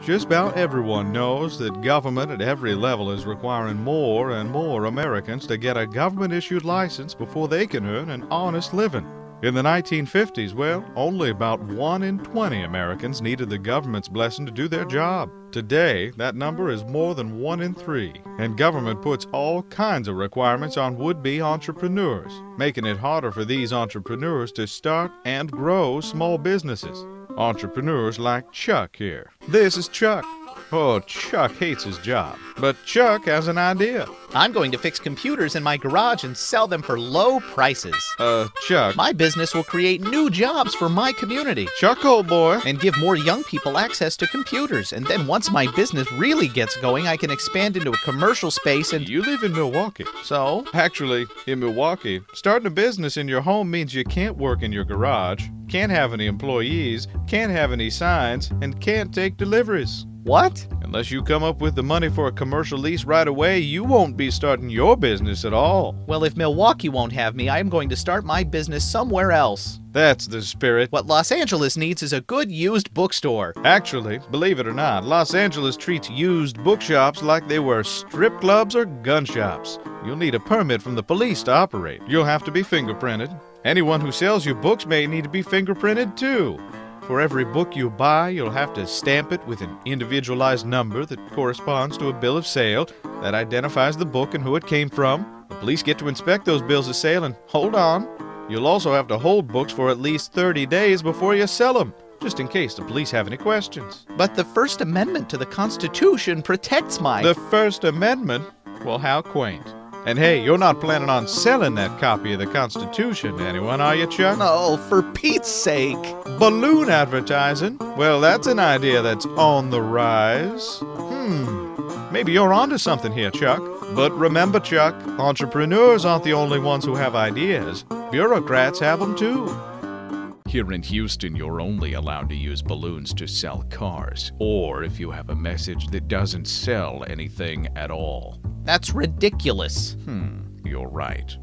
Just about everyone knows that government at every level is requiring more and more Americans to get a government-issued license before they can earn an honest living. In the 1950s, well, only about 1 in 20 Americans needed the government's blessing to do their job. Today, that number is more than 1 in 3, and government puts all kinds of requirements on would-be entrepreneurs, making it harder for these entrepreneurs to start and grow small businesses. Entrepreneurs like Chuck here. This is Chuck. Oh, Chuck hates his job, but Chuck has an idea. I'm going to fix computers in my garage and sell them for low prices. Chuck. My business will create new jobs for my community. Chuck, old boy. And give more young people access to computers. And then once my business really gets going, I can expand into a commercial space and... You live in Milwaukee. So? Actually, in Milwaukee, starting a business in your home means you can't work in your garage, can't have any employees, can't have any signs, and can't take deliveries. What? Unless you come up with the money for a commercial lease right away, you won't be starting your business at all. Well, if Milwaukee won't have me, I am going to start my business somewhere else. That's the spirit. What Los Angeles needs is a good used bookstore. Actually, believe it or not, Los Angeles treats used bookshops like they were strip clubs or gun shops. You'll need a permit from the police to operate. You'll have to be fingerprinted. Anyone who sells you books may need to be fingerprinted too. For every book you buy, you'll have to stamp it with an individualized number that corresponds to a bill of sale that identifies the book and who it came from. The police get to inspect those bills of sale, and hold on, you'll also have to hold books for at least 30 days before you sell them, just in case the police have any questions. But the First Amendment to the Constitution protects my... The First Amendment? Well, how quaint. And hey, you're not planning on selling that copy of the Constitution to anyone, are you, Chuck? No, for Pete's sake. Balloon advertising? Well, that's an idea that's on the rise. Maybe you're onto something here, Chuck. But remember, Chuck, entrepreneurs aren't the only ones who have ideas. Bureaucrats have them too. Here in Houston, you're only allowed to use balloons to sell cars, or if you have a message that doesn't sell anything at all. That's ridiculous. You're right.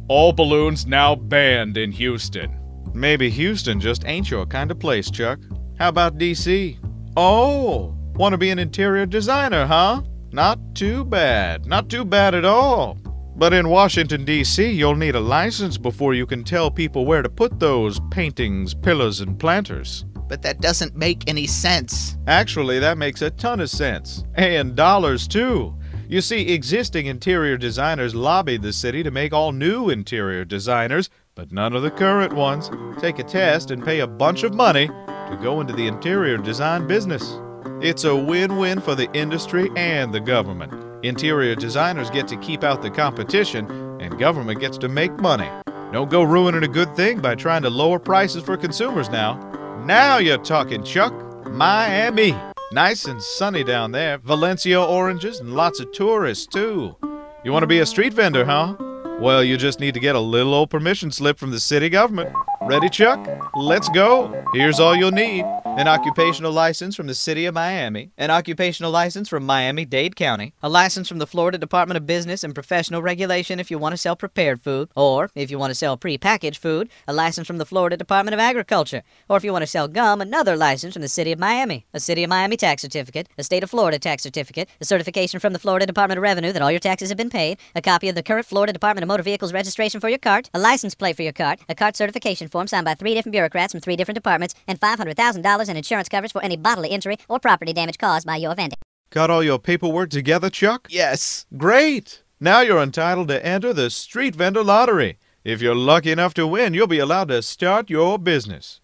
All balloons now banned in Houston. Maybe Houston just ain't your kind of place, Chuck. How about D.C.? Oh, want to be an interior designer, huh? Not too bad. Not too bad at all. But in Washington, D.C., you'll need a license before you can tell people where to put those paintings, pillars, and planters. But that doesn't make any sense. Actually, that makes a ton of sense. And dollars, too. You see, existing interior designers lobbied the city to make all new interior designers, but none of the current ones. Take a test and pay a bunch of money to go into the interior design business. It's a win-win for the industry and the government. Interior designers get to keep out the competition, and government gets to make money. Don't go ruining a good thing by trying to lower prices for consumers now. Now you're talking, Chuck. Miami. Nice and sunny down there. Valencia oranges and lots of tourists, too. You want to be a street vendor, huh? Well, you just need to get a little old permission slip from the city government. Ready, Chuck? Let's go. Here's all you'll need. An occupational license from the city of Miami. An occupational license from Miami-Dade County. A license from the Florida Department of Business and Professional Regulation if you want to sell prepared food. Or, if you want to sell pre-packaged food, a license from the Florida Department of Agriculture. Or if you want to sell gum, another license from the city of Miami. A city of Miami tax certificate. A state of Florida tax certificate. A certification from the Florida Department of Revenue that all your taxes have been paid. A copy of the current Florida Department of Motor Vehicles registration for your cart. A license plate for your cart. A cart certification form signed by 3 different bureaucrats from 3 different departments. And $500,000 in insurance coverage for any bodily injury or property damage caused by your vending. Got all your paperwork together, Chuck? Yes. Great! Now you're entitled to enter the street vendor lottery. If you're lucky enough to win, you'll be allowed to start your business.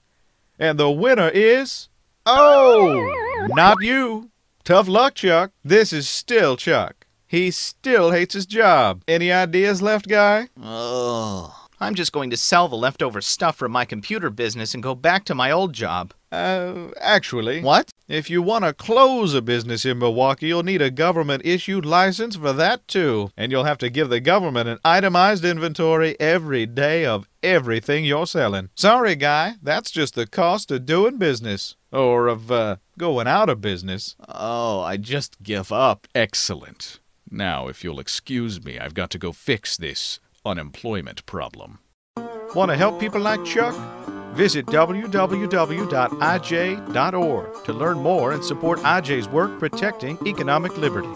And the winner is... Oh! Not you. Tough luck, Chuck. This is still Chuck. He still hates his job. Any ideas left, guy? I'm just going to sell the leftover stuff from my computer business and go back to my old job. Actually... What? If you want to close a business in Milwaukee, you'll need a government-issued license for that, too. And you'll have to give the government an itemized inventory every day of everything you're selling. Sorry, guy. That's just the cost of doing business. Or of, going out of business. Oh, I just give up. Excellent. Now, if you'll excuse me, I've got to go fix this unemployment problem. Want to help people like Chuck? Visit www.ij.org to learn more and support IJ's work protecting economic liberty.